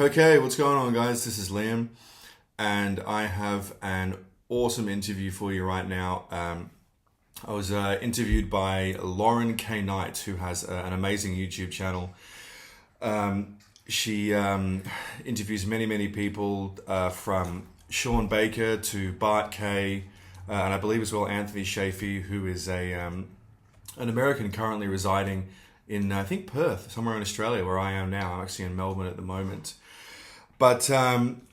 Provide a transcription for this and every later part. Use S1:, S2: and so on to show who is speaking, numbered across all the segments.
S1: Okay, what's going on, guys? This is Liam, and I have an awesome interview for you right now. I was interviewed by Lauren K. Knight, who has an amazing YouTube channel. She interviews many people, from Sean Baker to Bart Kay, and I believe as well Anthony Shafee, who is an American currently residing in, I think, Perth, somewhere in Australia, where I am now. I'm actually in Melbourne at the moment. But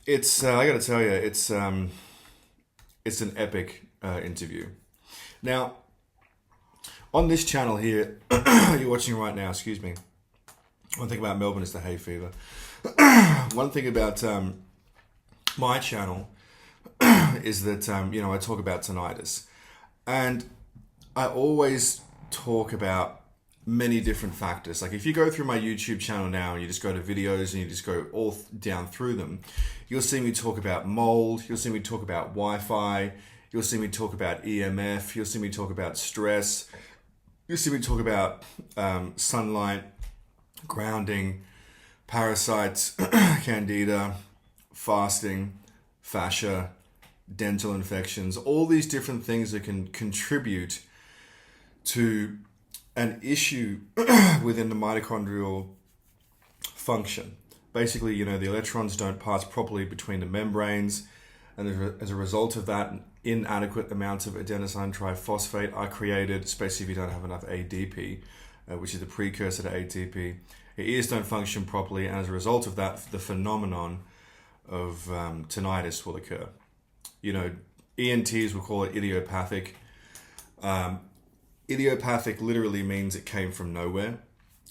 S1: it's I got to tell you, it's an epic interview. Now, on this channel here, you're watching right now, excuse me. One thing about Melbourne is the hay fever. One thing about my channel is that, I talk about tinnitus. And I always talk about many different factors. Like if you go through my YouTube channel now and you just go to videos and you just go all down through them, you'll see me talk about mold, you'll see me talk about Wi-Fi, you'll see me talk about EMF, you'll see me talk about stress, you'll see me talk about sunlight, grounding, parasites, candida, fasting, fascia, dental infections, all these different things that can contribute to an issue within the mitochondrial function. Basically, the electrons don't pass properly between the membranes, and as a result of that, inadequate amounts of adenosine triphosphate are created, especially if you don't have enough ADP, which is the precursor to ATP. Your ears don't function properly, and as a result of that, the phenomenon of tinnitus will occur. ENTs will call it idiopathic. Idiopathic literally means it came from nowhere.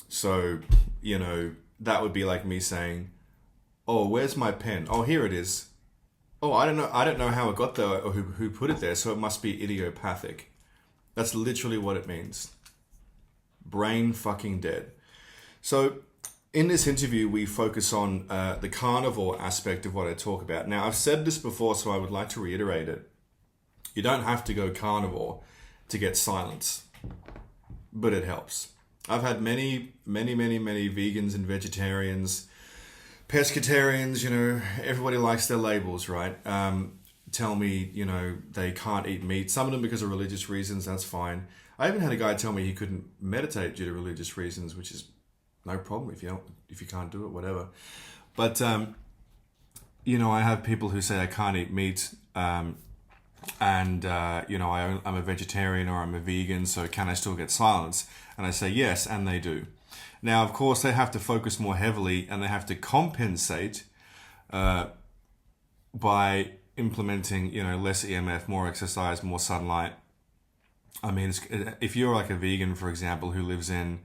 S1: So, that would be like me saying, "Oh, where's my pen? Oh, here it is. Oh, I don't know how it got there or who put it there, so it must be idiopathic." That's literally what it means. Brain fucking dead. So, in this interview, we focus on the carnivore aspect of what I talk about. Now, I've said this before, so I would like to reiterate it. You don't have to go carnivore to get silence, but it helps. I've had many vegans and vegetarians, pescatarians, everybody likes their labels, right? Tell me, they can't eat meat. Some of them because of religious reasons, that's fine. I even had a guy tell me he couldn't meditate due to religious reasons, which is no problem if you can't do it, whatever. But, I have people who say I can't eat meat, I'm a vegetarian or I'm a vegan, so can I still get silence? And I say yes, and they do. Now, of course, they have to focus more heavily and they have to compensate by implementing, less EMF, more exercise, more sunlight. I mean, if you're like a vegan, for example, who lives in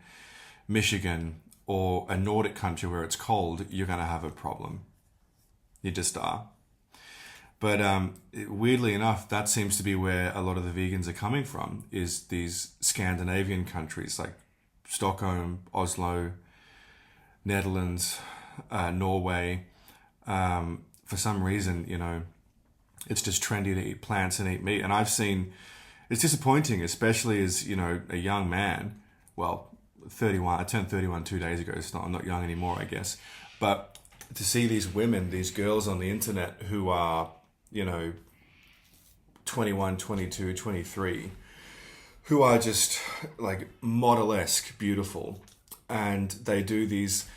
S1: Michigan or a Nordic country where it's cold, you're going to have a problem. You just are. But weirdly enough, that seems to be where a lot of the vegans are coming from, is these Scandinavian countries like Stockholm, Oslo, Netherlands, Norway. For some reason, it's just trendy to eat plants and eat meat. And I've seen, it's disappointing, especially as, a young man. Well, 31, I turned 31 2 days ago, so I'm not young anymore, I guess. But to see these women, these girls on the internet who are, 21, 22, 23, who are just like model-esque beautiful. And they do these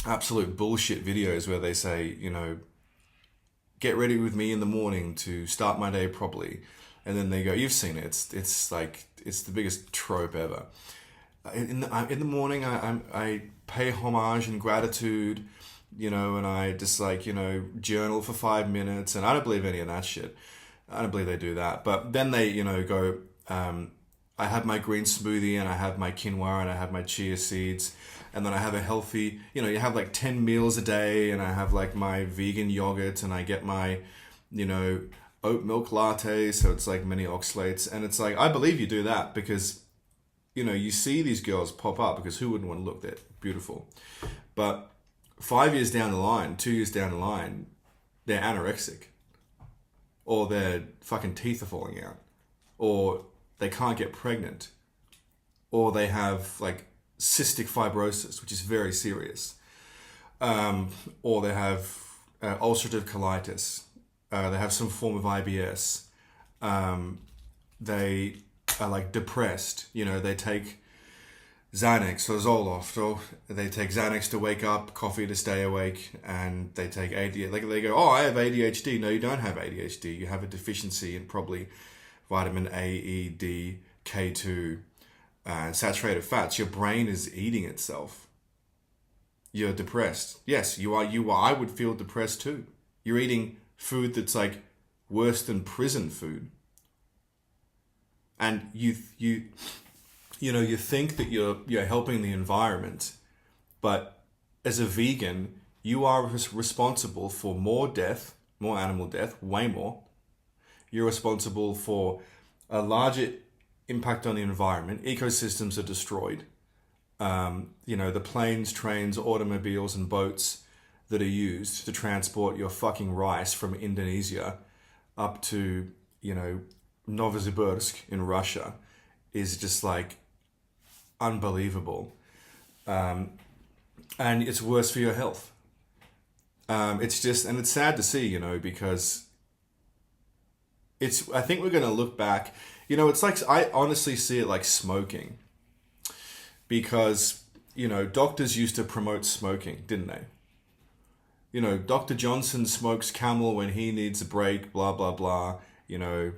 S1: absolute bullshit videos where they say, get ready with me in the morning to start my day properly. And then they go, you've seen it. It's the biggest trope ever. In the morning, I pay homage and gratitude, and I just journal for 5 minutes, and I don't believe any of that shit. I don't believe they do that. But then they, go, I have my green smoothie, and I have my quinoa, and I have my chia seeds, and then I have a healthy, you have like 10 meals a day, and I have like my vegan yogurt, and I get my, oat milk latte, so it's like many oxalates, and it's like, I believe you do that because, you see these girls pop up because who wouldn't want to look that beautiful? But 5 years down the line, 2 years down the line, they're anorexic. Or their fucking teeth are falling out. Or they can't get pregnant. Or they have like cystic fibrosis, which is very serious. or they have ulcerative colitis. They have some form of IBS. They are like depressed. They take Xanax or Zoloft, or they take Xanax to wake up, coffee to stay awake, and they take ADHD. Like they go, oh, I have ADHD. No, you don't have ADHD. You have a deficiency in probably vitamin A, E, D, K2, and saturated fats. Your brain is eating itself. You're depressed. Yes, you are. I would feel depressed too. You're eating food that's like worse than prison food, and you think that you're helping the environment, but as a vegan, you are responsible for more death, more animal death, way more. You're responsible for a larger impact on the environment. Ecosystems are destroyed. The planes, trains, automobiles, and boats that are used to transport your fucking rice from Indonesia up to, Novosibirsk in Russia is just like unbelievable. And it's worse for your health. It's sad to see, because I think we're going to look back, it's like, I honestly see it like smoking, because, doctors used to promote smoking, didn't they? Dr. Johnson smokes Camel when he needs a break, blah, blah, blah,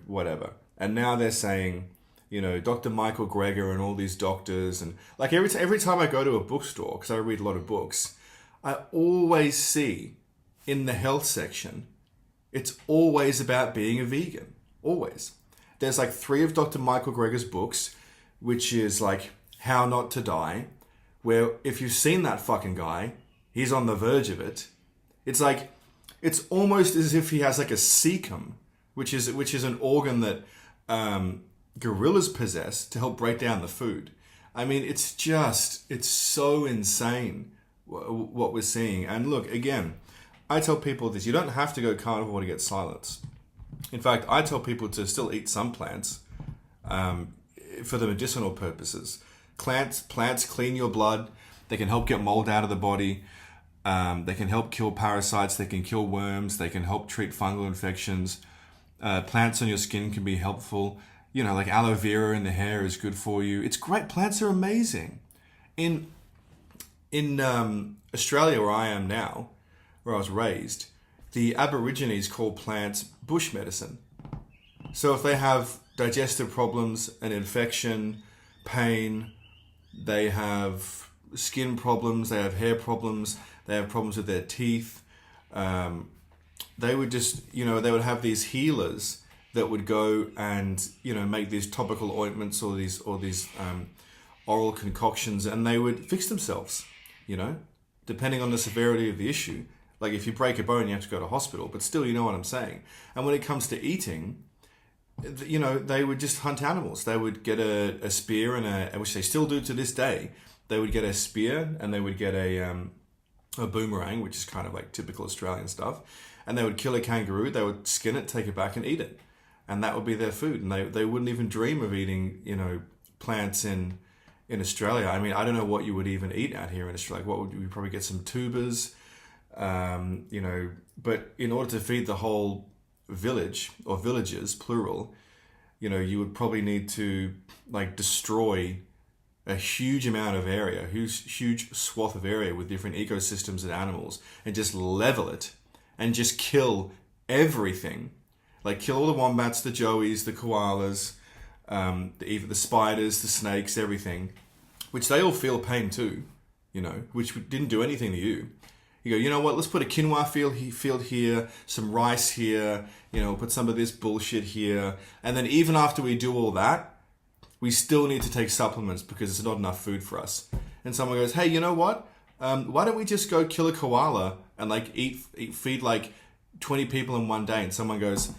S1: whatever. And now they're saying, Dr. Michael Greger and all these doctors, and like every time I go to a bookstore, because I read a lot of books, I always see in the health section, it's always about being a vegan. Always. There's like 3 of Dr. Michael Greger's books, which is like How Not to Die, where if you've seen that fucking guy, he's on the verge of it. It's like, it's almost as if he has like a cecum, which is an organ that gorillas possess to help break down the food. I mean, it's so insane what we're seeing. And look, again, I tell people this, you don't have to go carnivore to get silence. In fact, I tell people to still eat some plants for the medicinal purposes. Plants clean your blood. They can help get mold out of the body. They can help kill parasites. They can kill worms. They can help treat fungal infections. Plants on your skin can be helpful. Like aloe vera in the hair is good for you. It's great. Plants are amazing. In Australia, where I am now, where I was raised, the Aborigines call plants bush medicine. So if they have digestive problems, an infection, pain, they have skin problems, they have hair problems, they have problems with their teeth, they would just, they would have these healers that would go and, make these topical ointments or these oral concoctions, and they would fix themselves, depending on the severity of the issue. Like if you break a bone, you have to go to hospital, but still, you know what I'm saying. And when it comes to eating, they would just hunt animals. They would get a spear which they still do to this day. They would get a spear and they would get a boomerang, which is kind of like typical Australian stuff. And they would kill a kangaroo. They would skin it, take it back and eat it. And that would be their food. And they wouldn't even dream of eating, plants in Australia. I mean, I don't know what you would even eat out here in Australia. What would you probably get? Some tubers, but in order to feed the whole village or villages, plural, you would probably need to like destroy a huge amount of area, huge swath of area with different ecosystems and animals, and just level it and just kill everything. Like kill all the wombats, the joeys, the koalas, even the spiders, the snakes, everything, which they all feel pain too, which didn't do anything to you. You go, you know what, let's put a quinoa field here, some rice here, put some of this bullshit here. And then even after we do all that, we still need to take supplements because it's not enough food for us. And someone goes, hey, you know what? Why don't we just go kill a koala and like feed like 20 people in one day? And someone goes,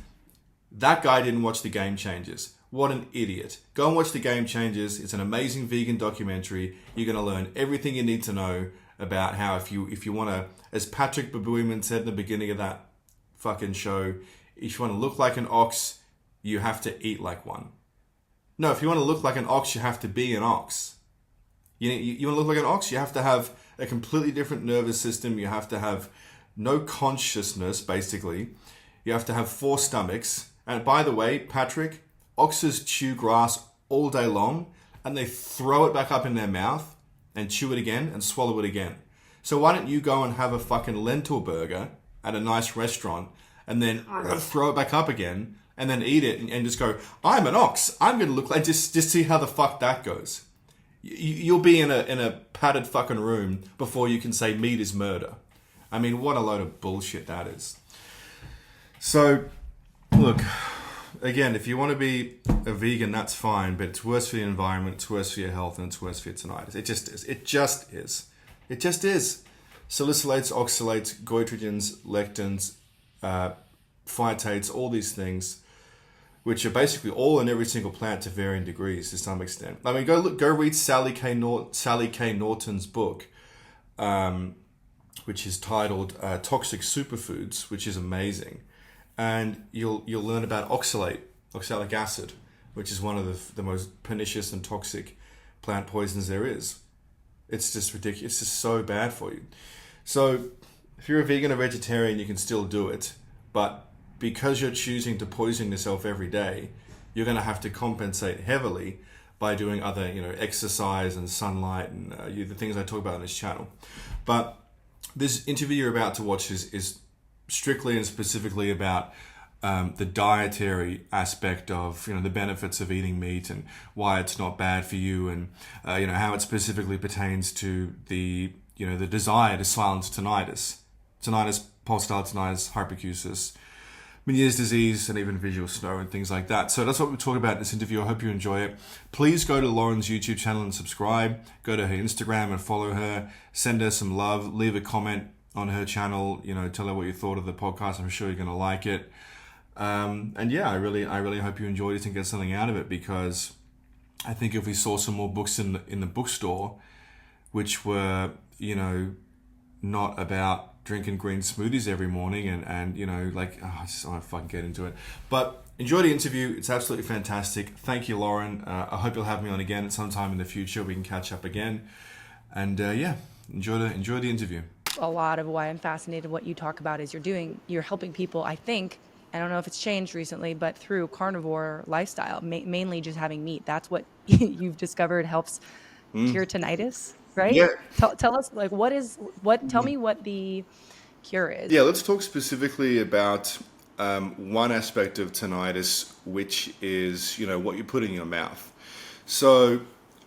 S1: that guy didn't watch The Game Changers. What an idiot. Go and watch The Game Changers. It's an amazing vegan documentary. You're going to learn everything you need to know about how if you want to, as Patrick Boehm said in the beginning of that fucking show, if you want to look like an ox, you have to eat like one. No, if you want to look like an ox, you have to be an ox. You want to look like an ox, you have to have a completely different nervous system. You have to have no consciousness, basically. You have to have 4 stomachs. And by the way, Patrick, oxes chew grass all day long and they throw it back up in their mouth and chew it again and swallow it again. So why don't you go and have a fucking lentil burger at a nice restaurant and then throw it back up again and then eat it and just go, I'm an ox. I'm going to look like, just see how the fuck that goes. You'll be in a padded fucking room before you can say meat is murder. I mean, what a load of bullshit that is. So, look, again, if you want to be a vegan, that's fine, but it's worse for the environment, it's worse for your health, and it's worse for your tinnitus. It just is. It just is. It just is. Salicylates, oxalates, goitrogens, lectins, phytates, all these things, which are basically all in every single plant to varying degrees to some extent. I mean, go read Sally K. Norton's book, which is titled Toxic Superfoods, which is amazing. And you'll learn about oxalic acid, which is one of the most pernicious and toxic plant poisons there is. It's just ridiculous. It's just so bad for you. So if you're a vegan or vegetarian, you can still do it. But because you're choosing to poison yourself every day, you're going to have to compensate heavily by doing other, exercise and sunlight and the things I talk about on this channel. But this interview you're about to watch is strictly and specifically about the dietary aspect of the benefits of eating meat and why it's not bad for you, and how it specifically pertains to the the desire to silence tinnitus, pulsatile tinnitus, hyperacusis, Meniere's disease, and even visual snow and things like that. So that's what we talk about in this interview. I hope you enjoy it. Please go to Lauren's YouTube channel and subscribe. Go to her Instagram and follow her. Send her some love. Leave a comment on her channel. Tell her what you thought of the podcast. I'm sure you're going to like it. And yeah, I really hope you enjoyed it and get something out of it, because I think if we saw some more books in the bookstore, which were not about drinking green smoothies every morning and I just want to fucking get into it. But enjoy the interview. It's absolutely fantastic. Thank you, Lauren. I hope you'll have me on again at some time in the future. We can catch up again. And enjoy the interview.
S2: A lot of why I'm fascinated what you talk about is you're helping people, I think, I don't know if it's changed recently, but through carnivore lifestyle, mainly just having meat. That's what you've discovered helps cure tinnitus, right?
S1: Yeah.
S2: Tell us, tell me what the cure is.
S1: Yeah, let's talk specifically about one aspect of tinnitus, which is, what you put in your mouth. So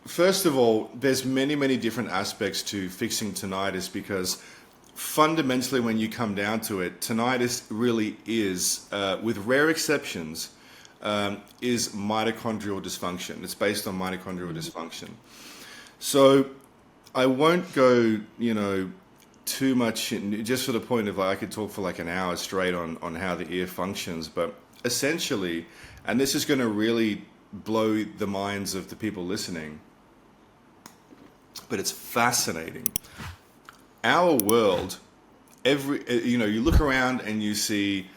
S1: first of all, there's many, many different aspects to fixing tinnitus, because fundamentally, when you come down to it, tinnitus really is, with rare exceptions, is mitochondrial dysfunction. It's based on mitochondrial dysfunction. So I won't go, too much, just for the point of I could talk for an hour straight on how the ear functions. But essentially, and this is going to really blow the minds of the people listening, but it's fascinating. Our world, you look around and you see,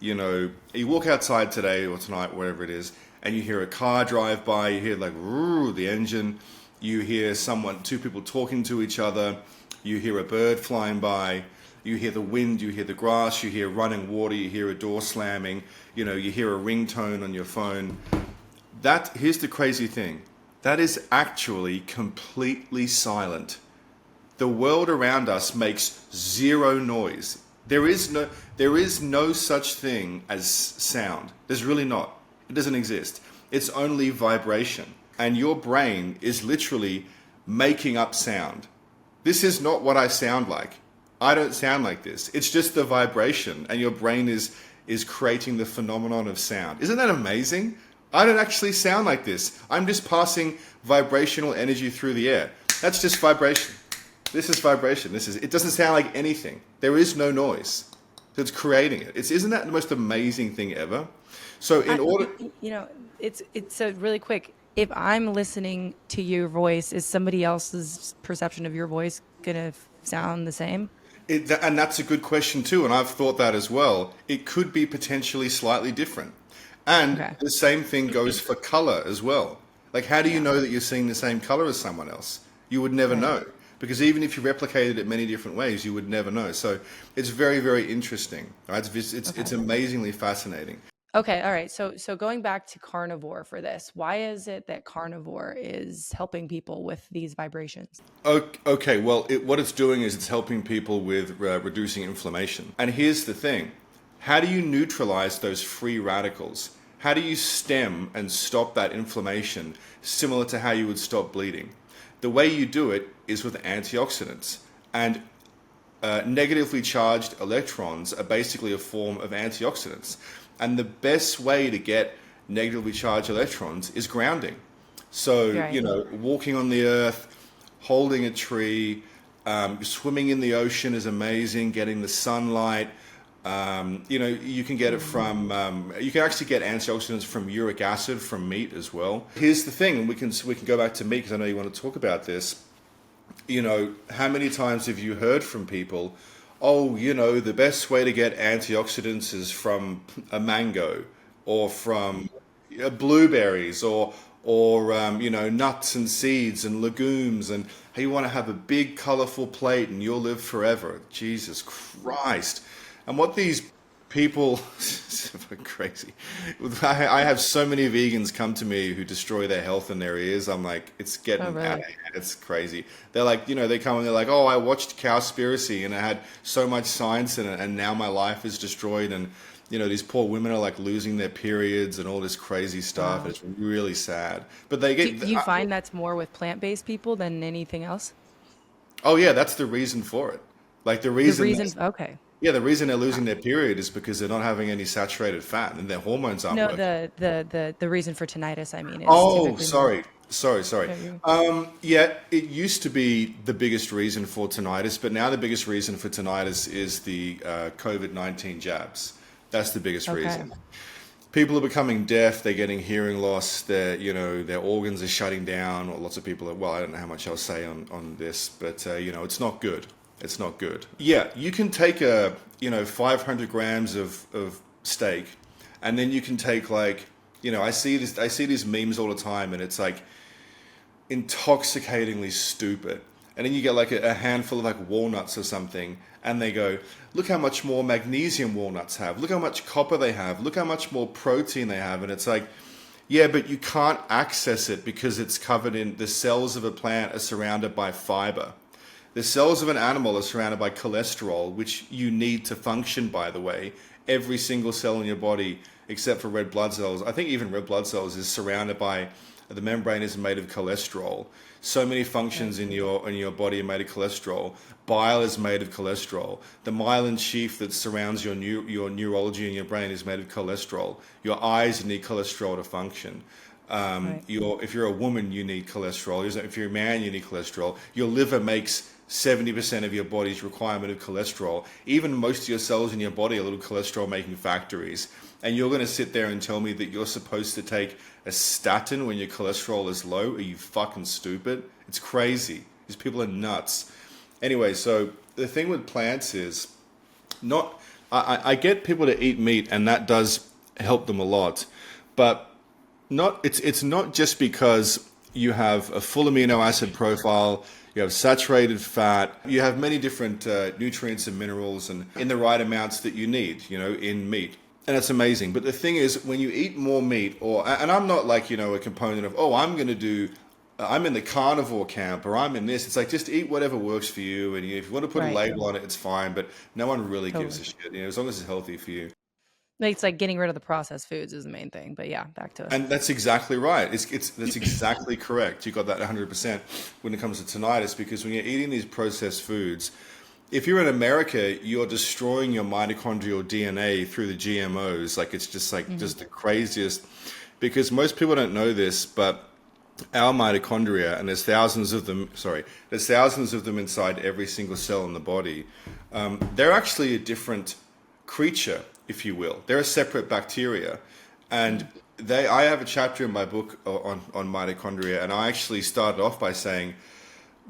S1: you walk outside today or tonight, wherever it is, and you hear a car drive by, you hear the engine, you hear two people talking to each other, you hear a bird flying by, you hear the wind, you hear the grass, you hear running water, you hear a door slamming, you hear a ringtone on your phone. Here's the crazy thing. That is actually completely silent. The world around us makes zero noise. There is no such thing as sound. There's really not. It doesn't exist. It's only vibration. And your brain is literally making up sound. This is not what I sound like. I don't sound like this. It's just the vibration, and your brain is creating the phenomenon of sound. Isn't that amazing? I don't actually sound like this. I'm just passing vibrational energy through the air. That's just vibration. This is vibration. It doesn't sound like anything. There is no noise. So it's creating it. Isn't that the most amazing thing ever? So
S2: it's so really quick. If I'm listening to your voice, is somebody else's perception of your voice going to sound the same?
S1: And that's a good question too. And I've thought that as well. It could be potentially slightly different. And the same thing goes for color as well. How do you know that you're seeing the same color as someone else? You would never know. because even if you replicated it many different ways, you would never know. So it's very, very interesting. Right? It's amazingly fascinating.
S2: Okay, all right. So going back to carnivore for this, why is it that carnivore is helping people with these vibrations?
S1: Okay, well, what it's doing is it's helping people with reducing inflammation. And here's the thing. How do you neutralize those free radicals? How do you stem and stop that inflammation, similar to how you would stop bleeding? The way you do it is with antioxidants. And negatively charged electrons are basically a form of antioxidants. And the best way to get negatively charged electrons is grounding. So,
S2: Right.
S1: walking on the earth, holding a tree, swimming in the ocean is amazing, getting the sunlight. You can get it from, you can actually get antioxidants from uric acid from meat as well. Here's the thing, and we can go back to meat because I know you want to talk about this. How many times have you heard from people, oh, the best way to get antioxidants is from a mango or from blueberries or nuts and seeds and legumes, and hey, you want to have a big colorful plate and you'll live forever. Jesus Christ. And what these people crazy. I have so many vegans come to me who destroy their health and their ears. I'm like, it's getting
S2: Oh,
S1: out of
S2: really?
S1: hand. It's crazy. They're like, they come and they're like, oh, I watched Cowspiracy and it had so much science in it, and now my life is destroyed. And these poor women are like losing their periods and all this crazy stuff.
S2: Wow.
S1: It's really sad. But they
S2: Do
S1: get,
S2: you find that's more with plant-based people than anything else?
S1: oh yeah, that's the reason for it. Like the
S2: The
S1: reason.
S2: reason, okay.
S1: Yeah, the reason they're losing their period is because they're not having any saturated fat and their hormones aren't
S2: No,
S1: working.
S2: the reason for tinnitus, I mean, is
S1: Oh,
S2: typically more.
S1: sorry.
S2: Yeah, you-
S1: Yeah, it used to be the biggest reason for tinnitus, but now the biggest reason for tinnitus is the COVID-19 jabs. That's the biggest
S2: Okay.
S1: reason. People are becoming deaf. They're getting hearing loss. Their organs are shutting down. Or lots of people are. Well, I don't know how much I'll say on this, but it's not good. It's not good. Yeah, you can take 500 grams of steak, and then you can take I see these memes all the time, and it's like intoxicatingly stupid. And then you get like a handful of like walnuts or something, and they go, look how much more magnesium walnuts have. Look how much copper they have. Look how much more protein they have. And it's like, yeah, but you can't access it because it's covered in the cells of a plant are surrounded by fiber. The cells of an animal are surrounded by cholesterol, which you need to function, by the way. Every single cell in your body, except for red blood cells, I think even red blood cells, is surrounded by, the membrane is made of cholesterol. So many functions in your body are made of cholesterol. Bile is made of cholesterol. The myelin sheath that surrounds your neurology in your brain is made of cholesterol. Your eyes need cholesterol to function.
S2: Right.
S1: If you're a woman, you need cholesterol. If you're a man, you need cholesterol. Your liver makes 70% of your body's requirement of cholesterol. Even most of your cells in your body are little cholesterol making factories. And you're going to sit there and tell me that you're supposed to take a statin when your cholesterol is low? Are you fucking stupid? It's crazy. These people are nuts. Anyway, so the thing with plants is not, I get people to eat meat and that does help them a lot, but it's not just because you have a full amino acid profile, you have saturated fat, you have many different nutrients and minerals and in the right amounts that you need, in meat. And it's amazing. But the thing is, when you eat more meat, and I'm not like, a component of, I'm in the carnivore camp or I'm in this. It's like, just eat whatever works for you. And if you want to put a
S2: Right.
S1: label on it, it's fine. But no one really gives a
S2: Totally.
S1: shit, as long as it's healthy for you.
S2: Like, it's like getting rid of the processed foods is the main thing. But yeah, back to.
S1: And that's exactly right. That's exactly correct. You got that 100% when it comes to tinnitus, because when you're eating these processed foods, if you're in America, you're destroying your mitochondrial DNA through the GMOs. Like it's just just the craziest, because most people don't know this, but our mitochondria, and there's thousands of them. Sorry, there's thousands of them inside every single cell in the body. They're actually a different creature, if you will. They're a separate bacteria, and I have a chapter in my book on mitochondria, and I actually started off by saying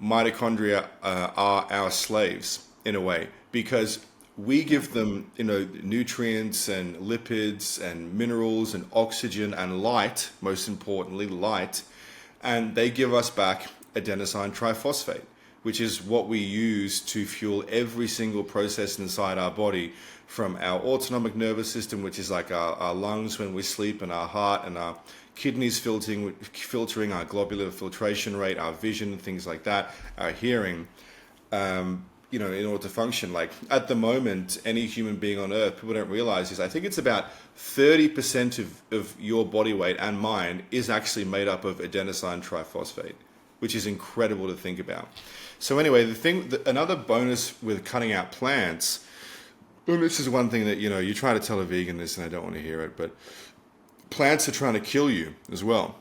S1: mitochondria are our slaves in a way, because we give them nutrients and lipids and minerals and oxygen and light, most importantly light, and they give us back adenosine triphosphate, which is what we use to fuel every single process inside our body, from our autonomic nervous system, which is like our lungs when we sleep, and our heart, and our kidneys filtering our globular filtration rate, our vision, things like that, our hearing, in order to function. Like at the moment, any human being on earth, people don't realize is I think it's about 30% of your body weight and mine is actually made up of adenosine triphosphate, which is incredible to think about. So anyway, another bonus with cutting out plants, and this is one thing that, you try to tell a vegan this and I don't want to hear it, but plants are trying to kill you as well.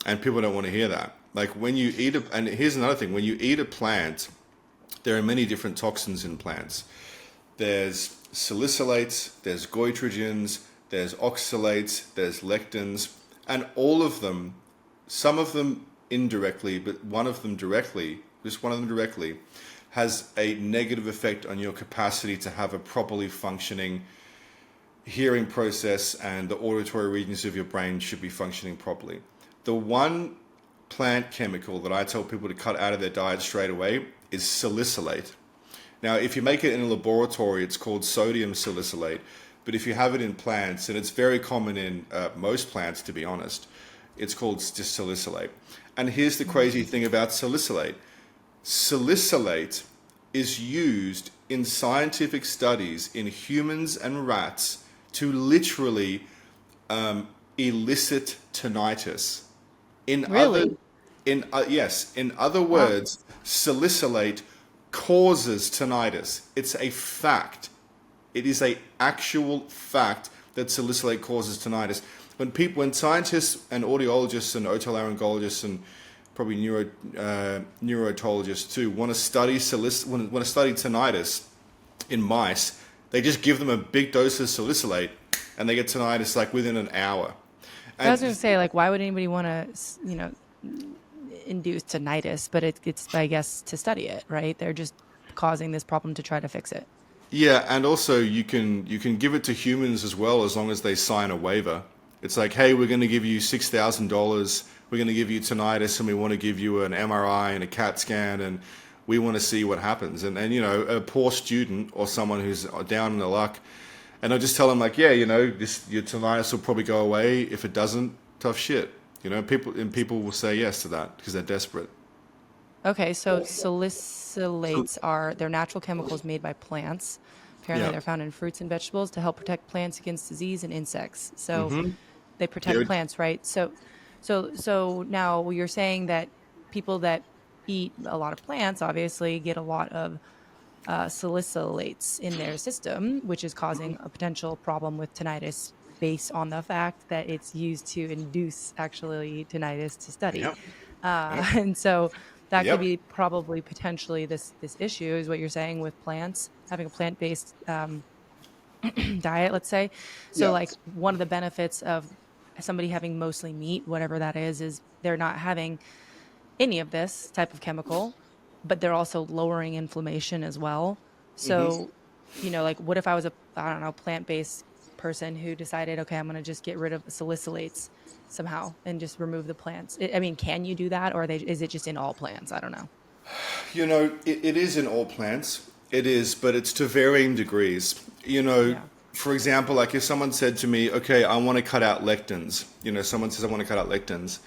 S1: And people don't want to hear that. Like when you eat and here's another thing, when you eat a plant, there are many different toxins in plants. There's salicylates, there's goitrogens, there's oxalates, there's lectins, and all of them, some of them indirectly, but one of them directly, has a negative effect on your capacity to have a properly functioning hearing process, and the auditory regions of your brain should be functioning properly. The one plant chemical that I tell people to cut out of their diet straight away is salicylate. Now, if you make it in a laboratory, it's called sodium salicylate, but if you have it in plants, and it's very common in most plants, to be honest, it's called just salicylate. And here's the crazy thing about salicylate. Salicylate is used in scientific studies in humans and rats to literally elicit tinnitus.
S2: Really?
S1: In other words, wow. Salicylate causes tinnitus. It's a fact. It is an actual fact that salicylate causes tinnitus. When scientists and audiologists and otolaryngologists and probably neurotologists too want to study tinnitus in mice, they just give them a big dose of salicylate and they get tinnitus like within an hour. And
S2: I was going to say, like, why would anybody want to, induce tinnitus? But it's, I guess, to study it, right? They're just causing this problem to try to fix it.
S1: Yeah, and also you can give it to humans as well, as long as they sign a waiver. It's like, hey, we're going to give you $6,000. We're going to give you tinnitus, and we want to give you an MRI and a CAT scan, and we want to see what happens. And a poor student or someone who's down in the luck, and I'll just tell them like, yeah, your tinnitus will probably go away. If it doesn't, tough shit. People will say yes to that because they're desperate.
S2: Okay, so salicylates they're natural chemicals made by plants. Apparently, they're found in fruits and vegetables to help protect plants against disease and insects. So they protect plants, right? So now you're saying that people that eat a lot of plants obviously get a lot of salicylates in their system, which is causing a potential problem with tinnitus based on the fact that it's used to induce actually tinnitus to study.
S1: Yep.
S2: And so that could be probably potentially this issue is what you're saying with plants, having a plant-based diet, let's say. So like one of the benefits of somebody having mostly meat, whatever that is they're not having any of this type of chemical, but they're also lowering inflammation as well. So, like what if I was plant-based person who decided, okay, I'm going to just get rid of salicylates somehow and just remove the plants. Can you do that, or is it just in all plants? I don't know.
S1: It is in all plants. It is, but it's to varying degrees. For example, like if someone said to me, okay, I want to cut out lectins. Someone says I want to cut out lectins.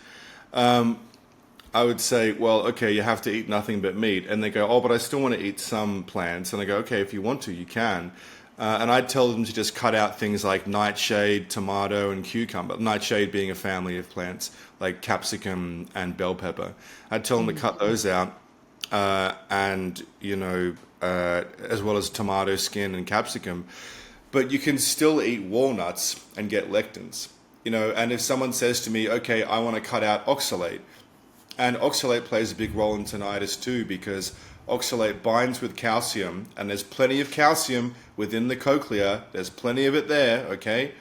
S1: I would say, well, okay, you have to eat nothing but meat. And they go, oh, but I still want to eat some plants. And I go, okay, if you want to, you can. And I'd tell them to just cut out things like nightshade, tomato, and cucumber. Nightshade being a family of plants like capsicum and bell pepper. I'd tell them to cut those out, as well as tomato skin and capsicum. But you can still eat walnuts and get lectins. And if someone says to me, okay, I want to cut out oxalate, and oxalate plays a big role in tinnitus too, because oxalate binds with calcium, and there's plenty of calcium within the cochlea. There's plenty of it there, okay?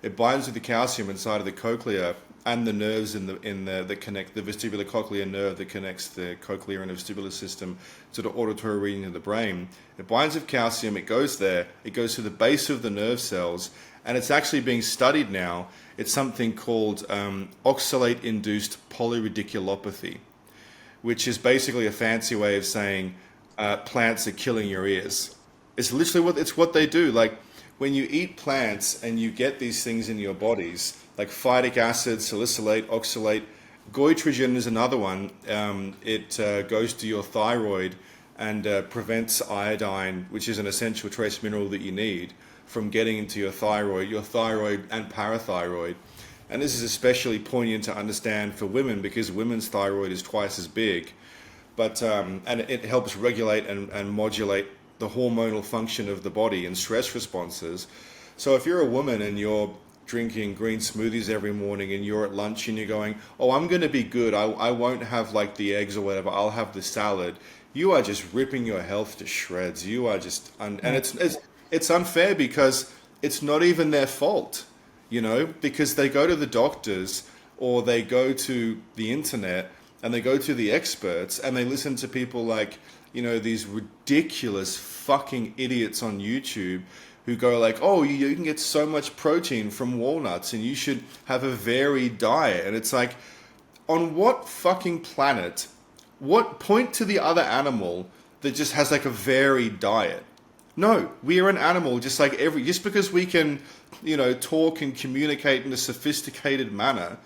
S1: It binds with the calcium inside of the cochlea and the nerves that connect the vestibular cochlear nerve that connects the cochlear and vestibular system to the auditory region of the brain. It binds with calcium, it goes there, it goes to the base of the nerve cells, and it's actually being studied now. It's something called oxalate-induced polyradiculopathy. which is basically a fancy way of saying plants are killing your ears. It's literally what they do. Like when you eat plants and you get these things in your bodies, like phytic acid, salicylate, oxalate, goitrogen is another one. It goes to your thyroid and prevents iodine, which is an essential trace mineral that you need, from getting into your thyroid and parathyroid. And this is especially poignant to understand for women because women's thyroid is twice as big. But and it helps regulate and modulate the hormonal function of the body and stress responses. So if you're a woman and you're drinking green smoothies every morning and you're at lunch and you're going, oh, I'm going to be good. I won't have like the eggs or whatever. I'll have the salad. You are just ripping your health to shreds. You are just, and it's unfair because it's not even their fault, you know, because they go to the doctors or they go to the internet and they go to the experts and they listen to people like, you know, these ridiculous fucking idiots on YouTube who go like, oh, you can get so much protein from walnuts and you should have a varied diet. And it's like, on what fucking planet, what point to the other animal that just has like a varied diet? No, we are an animal just like just because we can, you know, talk and communicate in a sophisticated manner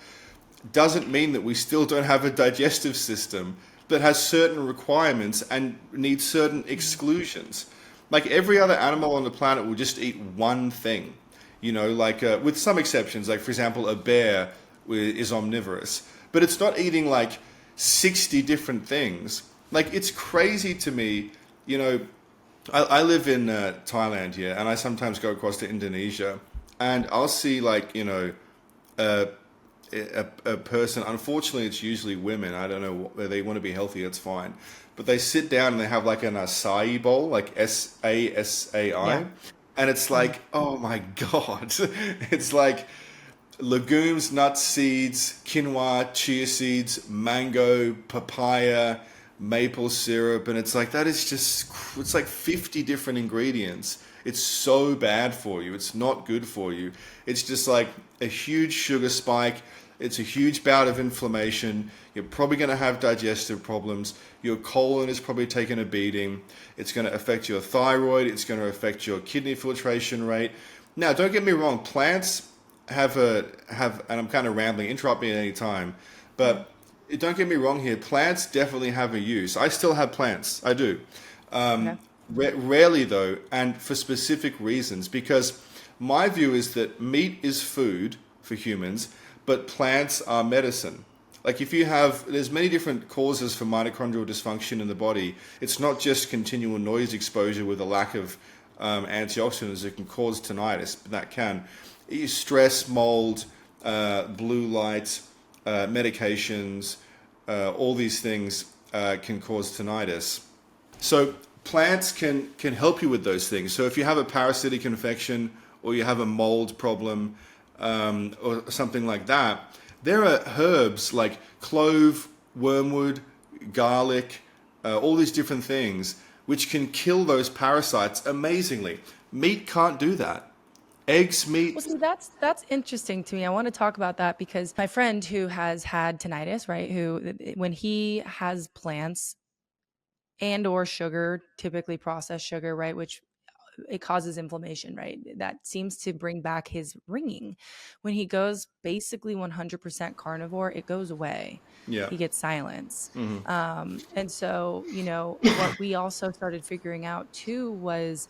S1: doesn't mean that we still don't have a digestive system that has certain requirements and needs certain exclusions. Like every other animal on the planet will just eat one thing, you know, like with some exceptions, like for example, a bear is omnivorous, but it's not eating like 60 different things. Like it's crazy to me, you know, I live in Thailand here and I sometimes go across to Indonesia and I'll see like, you know, a person, unfortunately it's usually women, I don't know, they want to be healthy, that's fine, but they sit down and they have like an acai bowl, like Sasai,
S2: Yeah.
S1: and it's like, oh my god, it's like legumes, nuts, seeds, quinoa, chia seeds, mango, papaya, maple syrup, and it's like, that is just, it's like 50 different ingredients. It's so bad for you. It's not good for you. It's just like a huge sugar spike. It's a huge bout of inflammation. You're probably going to have digestive problems. Your colon is probably taking a beating. It's going to affect your thyroid. It's going to affect your kidney filtration rate. Now, don't get me wrong. Plants have, and I'm kind of rambling, interrupt me at any time, but don't get me wrong here. Plants definitely have a use. I still have plants. I do.
S2: Okay.
S1: Rarely though, and for specific reasons, because my view is that meat is food for humans, but plants are medicine. Like if you have, there's many different causes for mitochondrial dysfunction in the body. It's not just continual noise exposure with a lack of antioxidants that can cause tinnitus, but that can. Stress, mold, blue light, medications, all these things can cause tinnitus. So plants can help you with those things. So if you have a parasitic infection or you have a mold problem or something like that, there are herbs like clove, wormwood, garlic, all these different things which can kill those parasites amazingly. Meat can't do that. Eggs, meat.
S2: Well, see, that's interesting to me. I want to talk about that because my friend who has had tinnitus, right, who when he has plants and or sugar, typically processed sugar, right, which it causes inflammation, right? That seems to bring back his ringing. When he goes basically 100% carnivore, it goes away.
S1: Yeah.
S2: He gets silence.
S1: Hmm.
S2: And so, you know, what we also started figuring out too was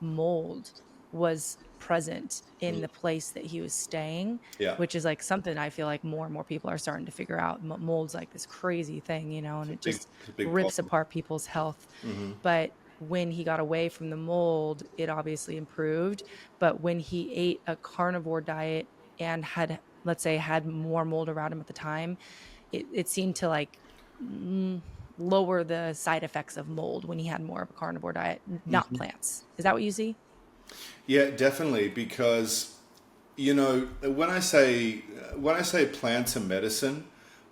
S2: mold was present in the place that he was staying,
S1: Yeah.
S2: which is like something I feel like more and more people are starting to figure out. Mold's like this crazy thing, you know, and it just
S1: It's a big
S2: rips
S1: problem.
S2: apart people's health. But when he got away from the mold, it obviously improved. But when he ate a carnivore diet and had, let's say, had more mold around him at the time, it seemed to like lower the side effects of mold when he had more of a carnivore diet, not plants. Is that what you see?
S1: Yeah, definitely. Because, you know, when I say plants are medicine,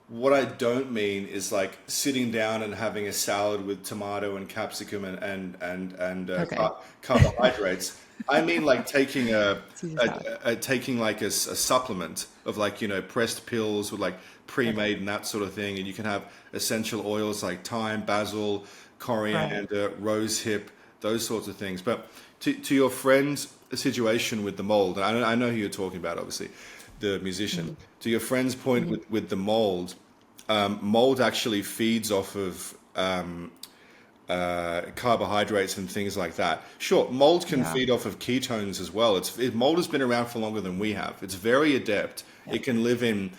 S1: what I don't mean is like sitting down and having a salad with tomato and capsicum and
S2: Okay.
S1: carbohydrates. I mean like taking
S2: Caesar salad.
S1: taking like a supplement of like, pressed pills with like
S2: Okay.
S1: pre-made and that sort of thing, and you can have essential oils like thyme, basil,
S2: Right.
S1: coriander, rosehip, those sorts of things. But to your friend's situation with the mold, and I know who you're talking about, obviously, the musician.
S2: Hmm.
S1: To your friend's point
S2: Hmm.
S1: with the mold, mold actually feeds off of carbohydrates and things like that. Sure, mold can
S2: Yeah.
S1: feed off of ketones as well. Mold has been around for longer than we have. It's very adept.
S2: Yeah.
S1: It can live in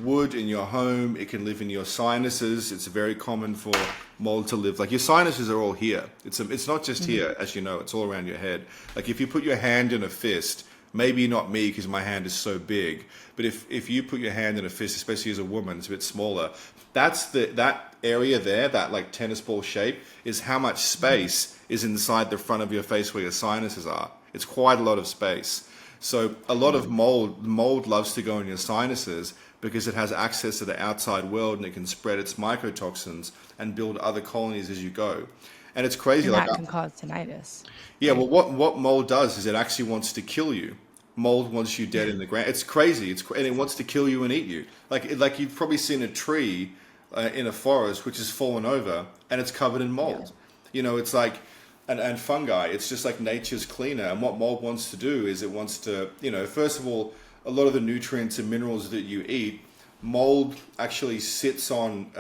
S1: wood in your home. It can live in your sinuses. It's very common for mold to live. Like your sinuses are all here. It's not just
S2: Hmm.
S1: here, as you know. It's all around your head. Like if you put your hand in a fist, maybe not me because my hand is so big, but if you put your hand in a fist, especially as a woman, it's a bit smaller. That area there, that like tennis ball shape, is how much
S2: Hmm.
S1: space is inside the front of your face where your sinuses are. It's quite a lot of space. So a lot of
S2: Hmm.
S1: mold loves to go in your sinuses because it has access to the outside world and it can spread its mycotoxins and build other colonies as you go. And it's crazy.
S2: And
S1: Like,
S2: that can cause tinnitus,
S1: yeah, well,
S2: right?
S1: what mold does is it actually wants to kill you. Mold wants you dead in the ground. It's crazy. And it wants to kill you and eat you. Like you've probably seen a tree in a forest which has fallen over and it's covered in
S2: Yeah.
S1: mold. It's like and fungi. It's just like nature's cleaner. And what mold wants to do is it wants to, first of all, a lot of the nutrients and minerals that you eat, mold actually sits on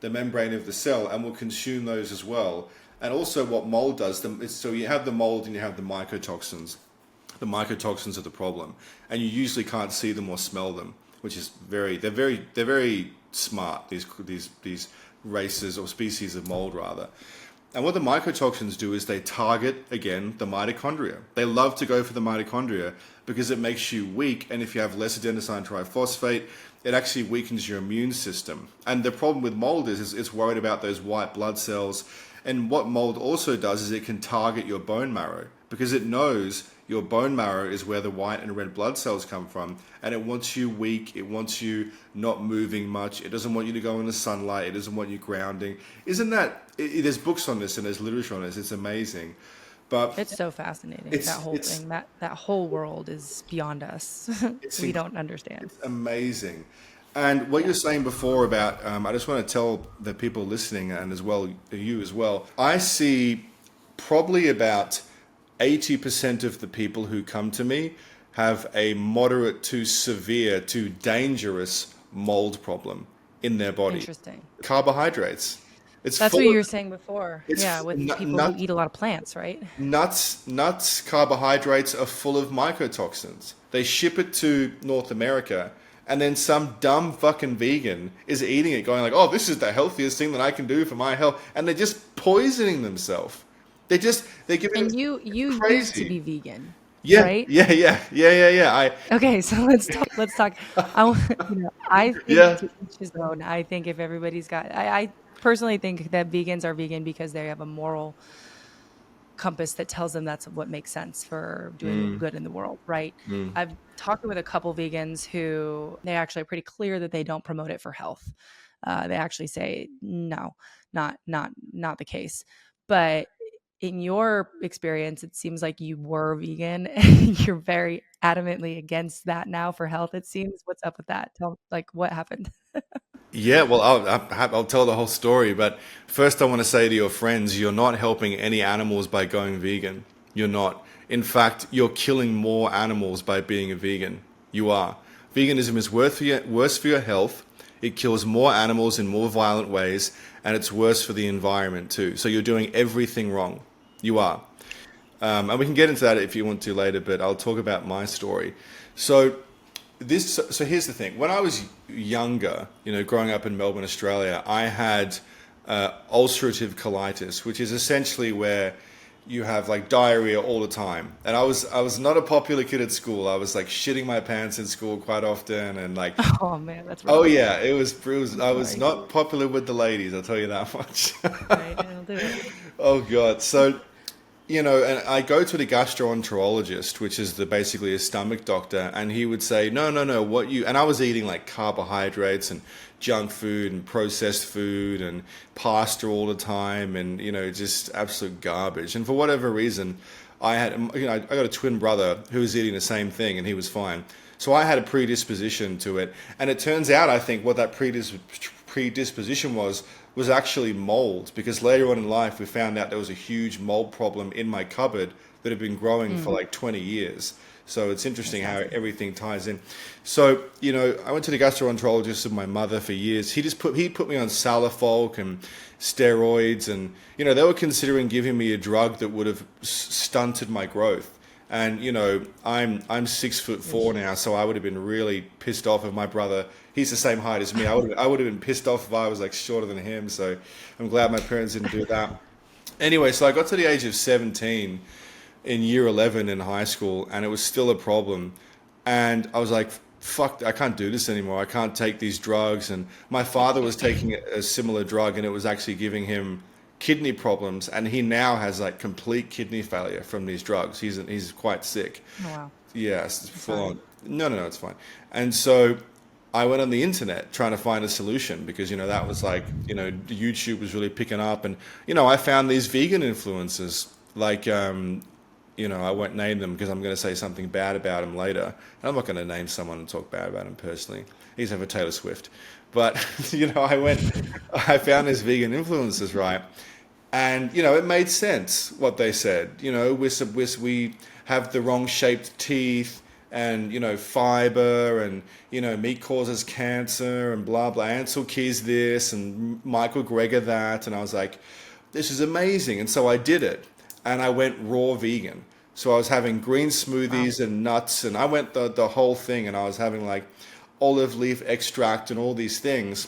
S1: the membrane of the cell and will consume those as well. And also, what mold does, so you have the mold and you have the mycotoxins. The mycotoxins are the problem, and you usually can't see them or smell them, which is they're very smart. These races or species of mold rather. And what the mycotoxins do is they target, again, the mitochondria. They love to go for the mitochondria because it makes you weak. And if you have less adenosine triphosphate, it actually weakens your immune system. And the problem with mold is it's worried about those white blood cells. And what mold also does is it can target your bone marrow because it knows your bone marrow is where the white and red blood cells come from, and it wants you weak. It wants you not moving much. It doesn't want you to go in the sunlight. It doesn't want you grounding. Isn't that? There's books on this and there's literature on this. It's amazing, but
S2: It's so fascinating. That
S1: it's
S2: whole
S1: it's
S2: thing, that whole world is beyond us.
S1: it's
S2: We
S1: inc-
S2: don't understand.
S1: it's amazing. And what you're
S2: Yeah.
S1: saying before about, I just want to tell the people listening and as well you as well. I see probably about 80% of the people who come to me have a moderate to severe to dangerous mold problem in their body.
S2: Interesting.
S1: Carbohydrates. It's
S2: That's what
S1: full
S2: you
S1: of
S2: were saying before. Yeah, with people who
S1: nuts.
S2: eat a lot of plants, right?
S1: Nuts, carbohydrates are full of mycotoxins. They ship it to North America, and then some dumb fucking vegan is eating it, going like, "Oh, this is the healthiest thing that I can do for my health," and they're just poisoning themselves. They're giving
S2: And
S1: it
S2: you used to
S1: crazy.
S2: be vegan,
S1: Yeah,
S2: right?
S1: yeah, yeah, yeah, yeah, yeah.
S2: Okay, so let's talk. I want, I think
S1: Yeah,
S2: to each his own. I think if everybody's got, I personally think that vegans are vegan because they have a moral compass that tells them that's what makes sense for doing good in the world, right? I've talked with a couple vegans who they actually are pretty clear that they don't promote it for health. They actually say no, not the case. But in your experience, it seems like you were vegan and you're very adamantly against that now for health. It seems. What's up with that? Tell like what happened.
S1: yeah. Well, I'll tell the whole story, but first I want to say to your friends, you're not helping any animals by going vegan. You're not. In fact, you're killing more animals by being a vegan. You are. Veganism is worse for your health. It kills more animals in more violent ways, and it's worse for the environment too. So you're doing everything wrong. You are. And we can get into that if you want to later, but I'll talk about my story. So so here's the thing. When I was younger, growing up in Melbourne, Australia, I had ulcerative colitis, which is essentially where you have like diarrhea all the time. And I was not a popular kid at school. I was like shitting my pants in school quite often, and like,
S2: Oh man, that's
S1: oh
S2: rough.
S1: yeah, it was
S2: I'm
S1: I was
S2: sorry.
S1: not popular with the ladies, I'll tell you that much.
S2: Right, I'll do it.
S1: Oh God. So and I go to the gastroenterologist, which is basically a stomach doctor, and he would say, no, no, no, and I was eating like carbohydrates and junk food and processed food and pasta all the time and, just absolute garbage. And for whatever reason, I got a twin brother who was eating the same thing and he was fine. So I had a predisposition to it. And it turns out, I think, what that predisposition was actually mold, because later on in life we found out there was a huge mold problem in my cupboard that had been growing for like 20 years. So it's interesting how everything ties in. So, I went to the gastroenterologist with my mother for years. He put me on Salifolk and steroids, and, they were considering giving me a drug that would have stunted my growth. And, I'm 6'4" now, so I would have been really pissed off if my brother, he's the same height as me. I would have been pissed off if I was like shorter than him. So I'm glad my parents didn't do that. Anyway, so I got to the age of 17 in year 11 in high school, and it was still a problem. And I was like, fuck, I can't do this anymore. I can't take these drugs. And my father was taking a similar drug, and it was actually giving him kidney problems, and he now has like complete kidney failure from these drugs. He's quite sick.
S2: Oh, wow.
S1: Yes, full on. No, it's fine. And so I went on the internet trying to find a solution, because that was like, YouTube was really picking up, and I found these vegan influencers like I won't name them because I'm going to say something bad about him later. And I'm not going to name someone and talk bad about him personally. He's over Taylor Swift. But, I found these vegan influencers, right? And, it made sense what they said. We have the wrong shaped teeth and, fiber and, meat causes cancer and blah, blah. Ansel Keys this and Michael Greger that. And I was like, this is amazing. And so I did it. And I went raw vegan. So I was having green smoothies and nuts, and I went the whole thing, and I was having like olive leaf extract and all these things.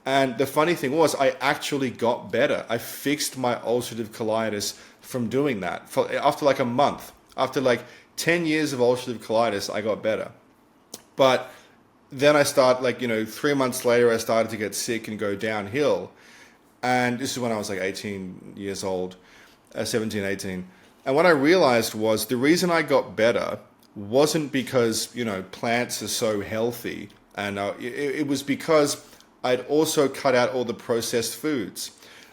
S1: And the funny thing was, I actually got better. I fixed my ulcerative colitis from doing that. After like a month, after like 10 years of ulcerative colitis, I got better. But then I started 3 months later, I started to get sick and go downhill. And this is when I was like 18 years old, 17, 18. And what I realized was the reason I got better wasn't because, plants are so healthy. And it was because I'd also cut out all the processed foods.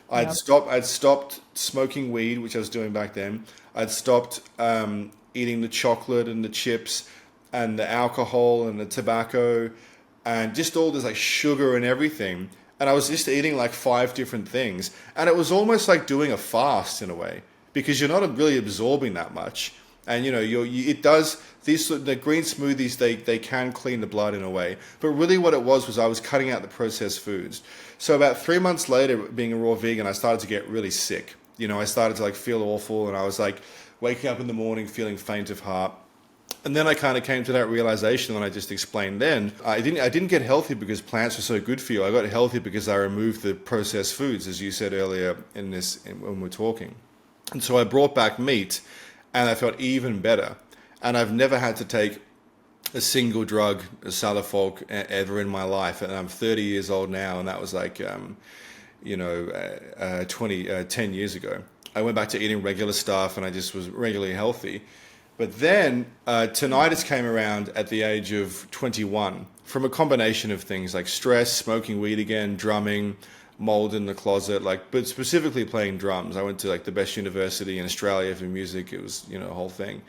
S1: I'd stopped smoking weed, which I was doing back then. I'd stopped eating the chocolate and the chips and the alcohol and the tobacco and just all this like sugar and everything. And I was just eating like 5 different things. And it was almost like doing a fast in a way, because you're not really absorbing that much. And, the green smoothies, they can clean the blood in a way. But really what it was I was cutting out the processed foods. So about 3 months later, being a raw vegan, I started to get really sick. I started to like feel awful, and I was like waking up in the morning feeling faint of heart. And then I kind of came to that realization that I just explained then. I didn't get healthy because plants were so good for you. I got healthy because I removed the processed foods, as you said earlier when we're talking. And so I brought back meat, and I felt even better. And I've never had to take a single drug, a Salifolk, ever in my life. And I'm 30 years old now, and that was like, 10 years ago. I went back to eating regular stuff, and I just was regularly healthy. But then tinnitus came around at the age of 21 from a combination of things like stress, smoking weed again, drumming, mold in the closet, but specifically playing drums. I went to like the best university in Australia for music. It was, a whole thing.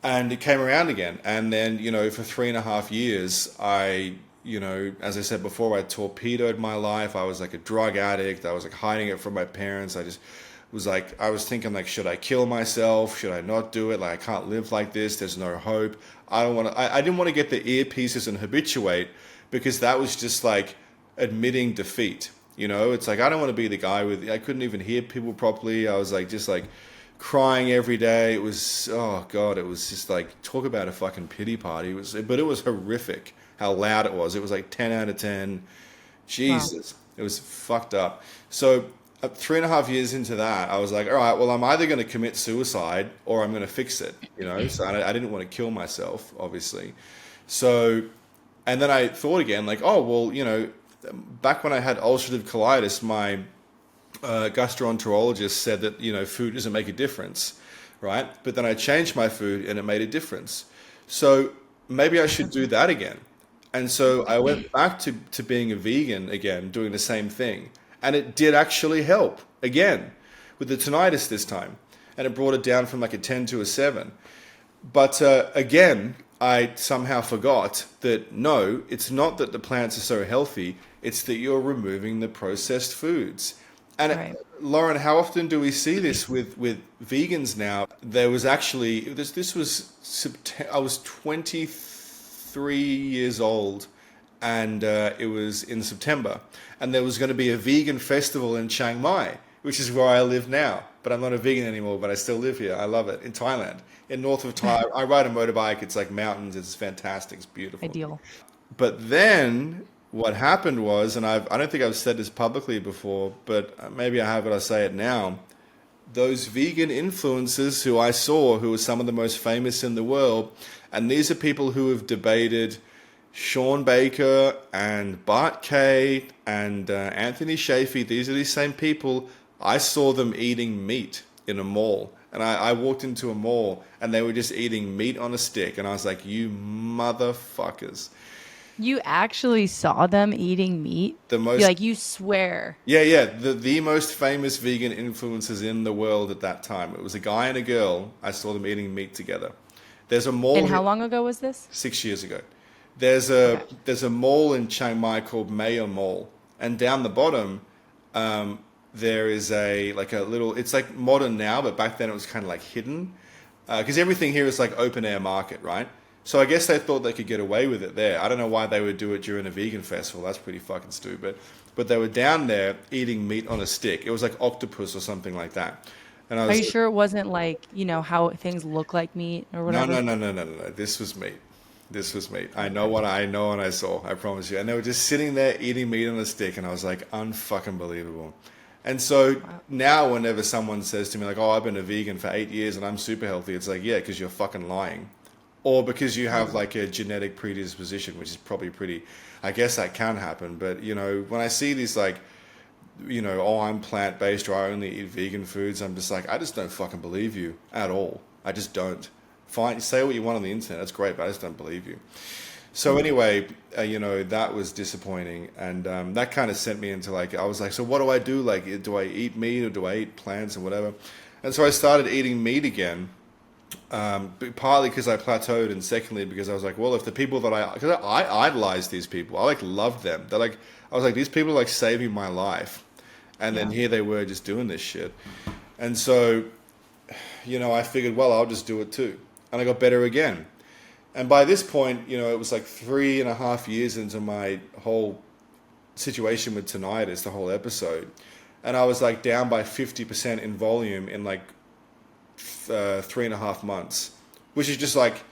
S1: And it came around again. And then, for 3.5 years, I, as I said before, I torpedoed my life. I was like a drug addict. I was like hiding it from my parents. I was thinking like, should I kill myself? Should I not do it? Like, I can't live like this. There's no hope. I didn't want to get the earpieces and habituate, because that was just like admitting defeat. It's like, I don't want to be the guy I couldn't even hear people properly. I was like, just like crying every day. It was, oh God, it was just like, talk about a fucking pity party. But it was horrific how loud it was. It was like 10 out of 10. Jesus. Wow. It was fucked up. So 3.5 years into that, I was like, all right, well, I'm either going to commit suicide or I'm going to fix it, So I didn't want to kill myself, obviously. So, and then I thought again, like, oh, well, back when I had ulcerative colitis, my gastroenterologist said that, food doesn't make a difference, right? But then I changed my food and it made a difference. So maybe I should do that again. And so I went back to being a vegan again, doing the same thing. And it did actually help again with the tinnitus this time. And it brought it down from like a 10 to a 7. But again, I somehow forgot that no, it's not that the plants are so healthy, it's that you're removing the processed foods. And
S2: Right.
S1: Lauren, how often do we see this with vegans now? There was actually, this was, I was 23 years old, and it was in September. And there was going to be a vegan festival in Chiang Mai, which is where I live now. But I'm not a vegan anymore, but I still live here. I love it. In Thailand, in north of Thailand. I ride a motorbike. It's like mountains. It's fantastic. It's beautiful.
S2: Ideal.
S1: But then what happened was, and I don't think I've said this publicly before, but maybe I have, but I'll say it now. Those vegan influencers who I saw, who were some of the most famous in the world, and these are people who have debated Sean Baker and Bart Kay and Anthony Shafee. These are these same people. I saw them eating meat in a mall. And I walked into a mall and they were just eating meat on a stick. And I was like, you motherfuckers.
S2: You actually saw them eating meat? You swear.
S1: Yeah. The most famous vegan influencers in the world at that time. It was a guy and a girl. I saw them eating meat together. There's a mall.
S2: And how long ago was this?
S1: 6 years ago. There's a mall in Chiang Mai called Mayor Mall. And down the bottom, there is a little, it's like modern now, but back then it was kind of like hidden. Because everything here is like open air market, right? So I guess they thought they could get away with it there. I don't know why they would do it during a vegan festival. That's pretty fucking stupid. But they were down there eating meat on a stick. It was like octopus or something like that. And I was
S2: Are you sure it wasn't like, how things look like meat or whatever?
S1: No. This was meat. This was meat. I know what I saw. I promise you. And they were just sitting there eating meat on a stick, and I was like, unfucking believable. And so now whenever someone says to me like, oh, I've been a vegan for 8 years and I'm super healthy, it's like, yeah, because you're fucking lying. Or because you have like a genetic predisposition, which is probably pretty, I guess that can happen. But, when I see these like, oh, I'm plant-based or I only eat vegan foods, I'm just like, I just don't fucking believe you at all. I just don't. Fine, say what you want on the internet. That's great, but I just don't believe you. So anyway, that was disappointing. And that kind of sent me into like, I was like, so what do I do? Like, do I eat meat or do I eat plants and whatever? And so I started eating meat again, partly because I plateaued, and secondly because I was like, well, if the people that because I idolized these people. I like loved them. They're like, I was like, these people are like saving my life. And then here they were just doing this shit. And so, I figured, well, I'll just do it too. And I got better again. And by this point, it was like 3.5 years into my whole situation with tinnitus, the whole episode. And I was like down by 50% in volume in like 3.5 months, which is just like,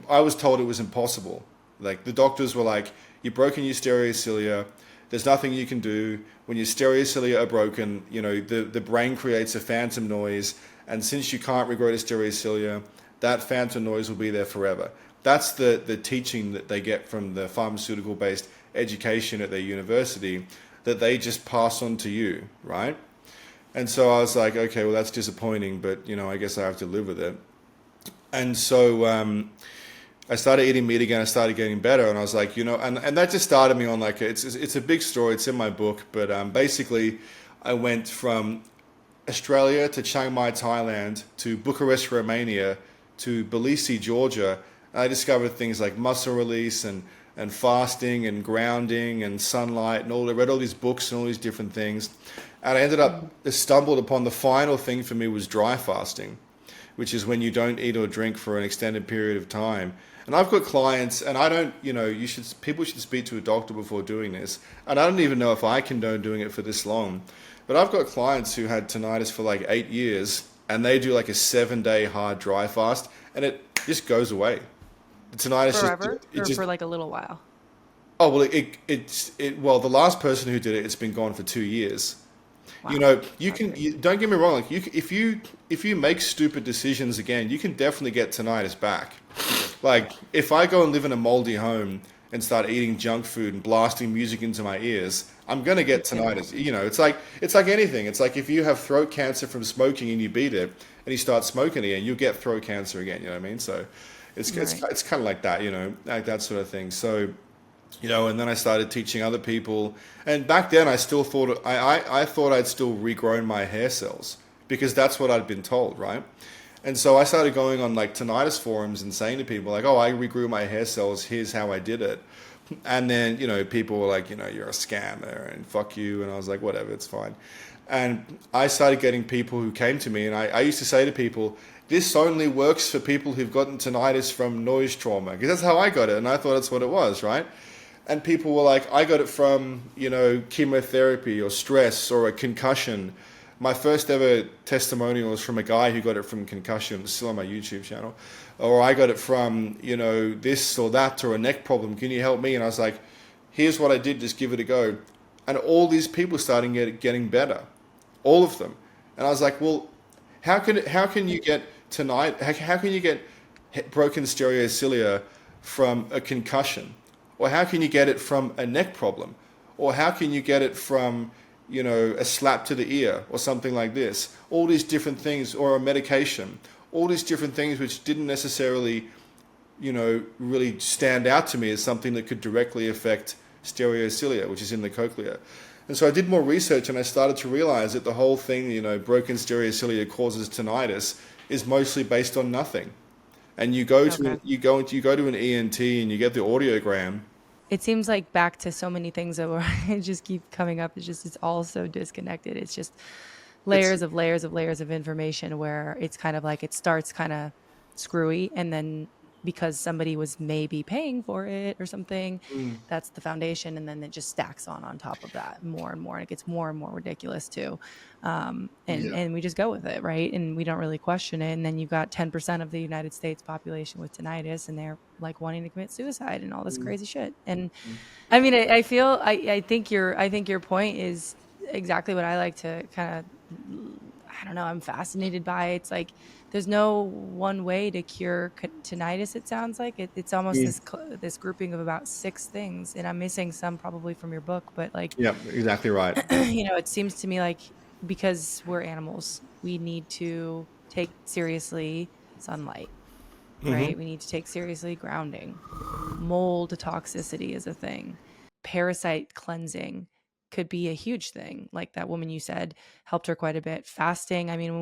S1: I was told it was impossible. Like the doctors were like, you've broken your stereocilia. There's nothing you can do. When your stereocilia are broken, the brain creates a phantom noise. And since you can't regrow the stereocilia, that phantom noise will be there forever. That's the teaching that they get from the pharmaceutical-based education at their university that they just pass on to you, right? And so I was like, okay, well, that's disappointing, but, I guess I have to live with it. And so I started eating meat again. I started getting better, and I was like, and that just started me on like, it's a big story. It's in my book, but basically I went from Australia to Chiang Mai, Thailand, to Bucharest, Romania, to Tbilisi, Georgia. I discovered things like muscle release and fasting and grounding and sunlight and I read all these books and all these different things. And I ended up stumbled upon the final thing for me was dry fasting, which is when you don't eat or drink for an extended period of time. And I've got clients, and I don't, people should speak to a doctor before doing this. And I don't even know if I condone doing it for this long. But I've got clients who had tinnitus for like 8 years, and they do like a 7-day hard dry fast, and it just goes away. The tinnitus
S2: forever, or for like a little while?
S1: Oh well, well, the last person who did it, it's been gone for 2 years. Wow. Don't get me wrong. Like if you make stupid decisions again, you can definitely get tinnitus back. Like if I go and live in a moldy home and start eating junk food and blasting music into my ears, I'm gonna
S2: Me
S1: get
S2: too.
S1: tinnitus. It's like anything. It's like if you have throat cancer from smoking and you beat it and you start smoking again, you get throat cancer again. You know what I mean? So
S2: Right.
S1: it's kind of like that. Like that sort of thing. So and then I started teaching other people. And back then, I still thought I thought I'd still regrown my hair cells because that's what I'd been told, right? And so I started going on like tinnitus forums and saying to people like, "Oh, I regrew my hair cells. Here's how I did it." And then people were like, "You're a scammer and fuck you." And I was like, "Whatever, it's fine." And I started getting people who came to me, and I used to say to people, "This only works for people who've gotten tinnitus from noise trauma," because that's how I got it, and I thought that's what it was, right? And people were like, I got it from, chemotherapy or stress or a concussion. My first ever testimonial was from a guy who got it from concussion. It's still on my YouTube channel. Or I got it from, this or that or a neck problem. Can you help me? And I was like, here's what I did. Just give it a go. And all these people started getting better. All of them. And I was like, well, how can you get tonight? How can you get broken stereocilia from a concussion? Or how can you get it from a neck problem? Or how can you get it from, a slap to the ear or something like this? All these different things, or a medication, all these different things which didn't necessarily, really stand out to me as something that could directly affect stereocilia, which is in the cochlea. And so I did more research and I started to realize that the whole thing, broken stereocilia causes tinnitus is mostly based on nothing. And
S2: Okay.
S1: you go to an ENT and you get the audiogram.
S2: It seems like back to so many things that were just keep coming up. It's all so disconnected. It's just
S1: It's
S2: layers of layers of layers of information where it's kind of like it starts kind of screwy, and then because somebody was maybe paying for it or something, that's the foundation, and then it just stacks on top of that more and more, and it gets more and more ridiculous too. And
S1: yeah.
S2: we just go with it, right? And we don't really question it. And then you've got 10% of the United States population with tinnitus, and they're like wanting to commit suicide and all this crazy shit. And I mean, I think your point is exactly what I like to kind of, I don't know, I'm fascinated by. It's like there's no one way to cure tinnitus. It sounds like it's almost
S1: Mm.
S2: this grouping of about six things, and I'm missing some probably from your book, but like
S1: Yeah, exactly right.
S2: it seems to me like because we're animals, we need to take seriously sunlight,
S1: Hmm.
S2: right? We need to take seriously grounding. Mold toxicity is a thing. Parasite cleansing could be a huge thing. Like that woman you said helped her quite a bit. Fasting. I mean, when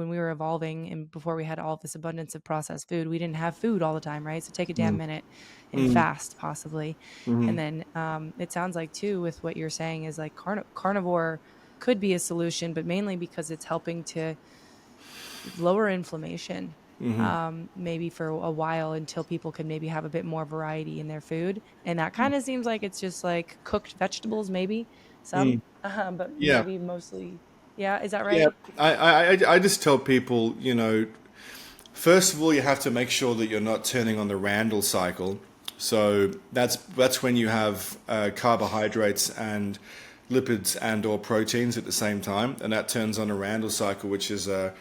S2: we were evolving and before we had all this abundance of processed food, we didn't have food all the time, right? So take a damn minute and
S1: Mm.
S2: fast possibly.
S1: Hmm.
S2: And then it sounds like too with what you're saying is like carnivore could be a solution, but mainly because it's helping to lower inflammation, maybe for a while until people can maybe have a bit more variety in their food. And that kind of seems like it's just like cooked vegetables, maybe some,
S1: Mm.
S2: but
S1: Yeah,
S2: maybe mostly. Yeah, is that
S1: yeah.
S2: right?
S1: I just tell people, first of all, you have to make sure that you're not turning on the Randall cycle. So that's when you have carbohydrates and lipids and or proteins at the same time, and that turns on a Randall cycle, which is a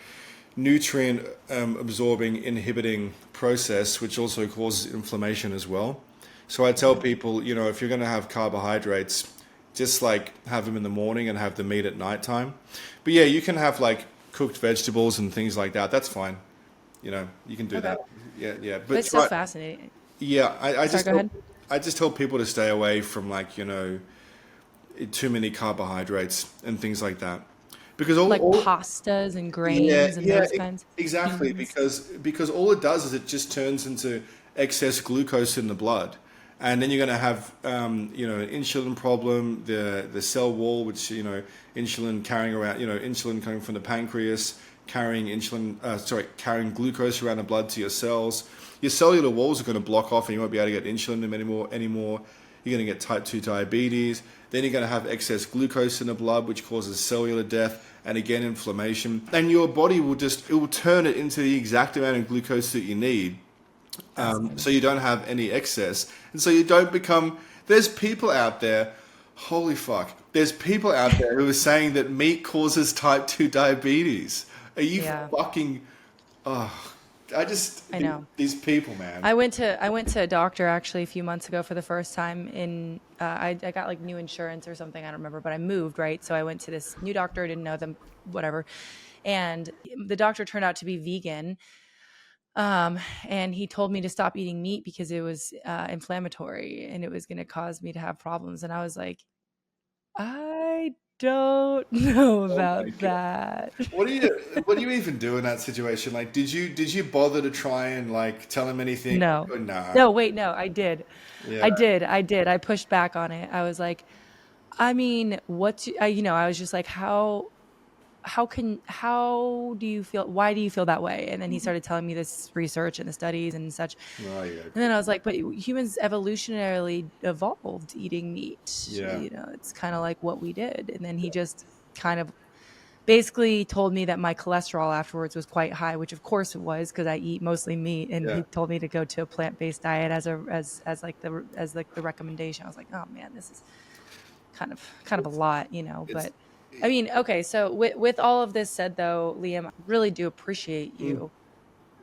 S1: nutrient absorbing inhibiting process, which also causes inflammation as well. So I tell people, if you're going to have carbohydrates, just like have them in the morning and have the meat at nighttime. But yeah, you can have like cooked vegetables and things like that. That's fine. You can do
S2: Okay.
S1: that. Yeah, yeah.
S2: But
S1: But
S2: it's still
S1: try.
S2: fascinating.
S1: Yeah,
S2: Sorry, go ahead.
S1: I just tell people to stay away from like too many carbohydrates and things like that because
S2: Like
S1: all
S2: pastas and
S1: yeah,
S2: grains and
S1: yeah,
S2: those kinds.
S1: exactly.
S2: Beans.
S1: Because all it does is it just turns into excess glucose in the blood, and then you're going to have an insulin problem, the cell wall, which insulin carrying around, insulin coming from the pancreas, carrying glucose around the blood to your cells. Your cellular walls are going to block off, and you won't be able to get insulin anymore. You're going to get type 2 diabetes. Then you're going to have excess glucose in the blood, which causes cellular death and again inflammation. And your body it will turn it into the exact amount of glucose that you need, so
S2: Fascinating.
S1: you don't have any excess. And so you don't become. There's people out there, holy fuck, there's people out there who are saying that meat causes type 2 diabetes. Are you
S2: Yeah.
S1: fucking. Oh.
S2: I know.
S1: these people, man.
S2: I went to a doctor actually a few months ago for the first time in I got like new insurance or something, I don't remember, but I moved, right? So I went to this new doctor, I didn't know them, whatever. And the doctor turned out to be vegan. And he told me to stop eating meat because it was inflammatory and it was going to cause me to have problems. And I was like, I don't know
S1: Oh my
S2: about
S1: God.
S2: that.
S1: What do you even do in that situation? Like, did you bother to try and like tell him anything?
S2: No.
S1: Oh, nah.
S2: No, wait, no, I did.
S1: Yeah.
S2: I did. I pushed back on it. I was like, I mean, I was just like, how do you feel? Why do you feel that way? And then he started telling me this research and the studies and such.
S1: Oh yeah.
S2: And then I was like, but humans evolutionarily evolved eating meat.
S1: Yeah.
S2: It's kind of like what we did. And then he just kind of basically told me that my cholesterol afterwards was quite high, which of course it was because I eat mostly meat. And
S1: Yeah.
S2: he told me to go to a plant-based diet as like the recommendation. I was like, oh man, this is kind of a lot,
S1: It's
S2: but I mean, okay, so with all of this said though, Liam, I really do appreciate you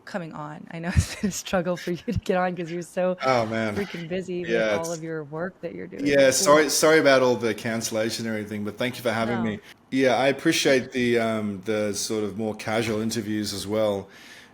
S2: coming on. I know it's been a struggle for you to get on because you're so
S1: oh man.
S2: freaking busy with
S1: Yeah.
S2: all of your work that you're doing.
S1: Yeah, sorry about all the cancellation and everything, but thank you for having me.
S2: No.
S1: Yeah, I appreciate the sort of more casual interviews as well,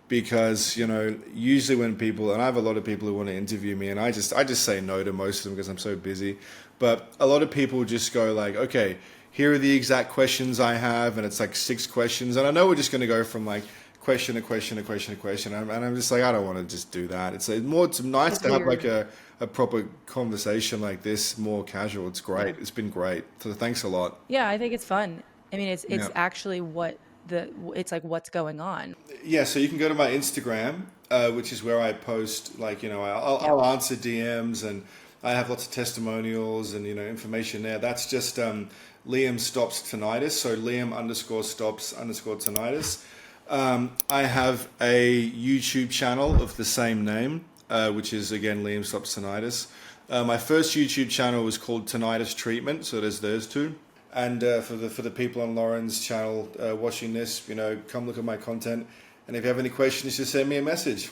S1: because usually when people, and I have a lot of people who want to interview me, and I just say no to most of them because I'm so busy. But a lot of people just go like, okay, here are the exact questions I have, and it's like 6 questions, and I know we're just going to go from like question to question to question to question, and I'm just like, I don't want to just do that. It's nice
S2: It's
S1: to have like
S2: weird.
S1: a proper conversation like this, more casual. It's great.
S2: Yeah.
S1: It's been great. So thanks a lot.
S2: Yeah, I think it's fun. I mean, it's
S1: Yeah.
S2: actually it's like what's going on.
S1: Yeah, so you can go to my Instagram, which is where I post, like,
S2: Yeah.
S1: I'll answer DMs, and I have lots of testimonials and, information there. That's just Liam Stops Tinnitus. So Liam_stops_tinnitus. I have a YouTube channel of the same name, which is, again, Liam Stops Tinnitus. My first YouTube channel was called Tinnitus Treatment, so there's those two. And for the people on Lauren's channel watching this, come look at my content. And if you have any questions, just send me a message.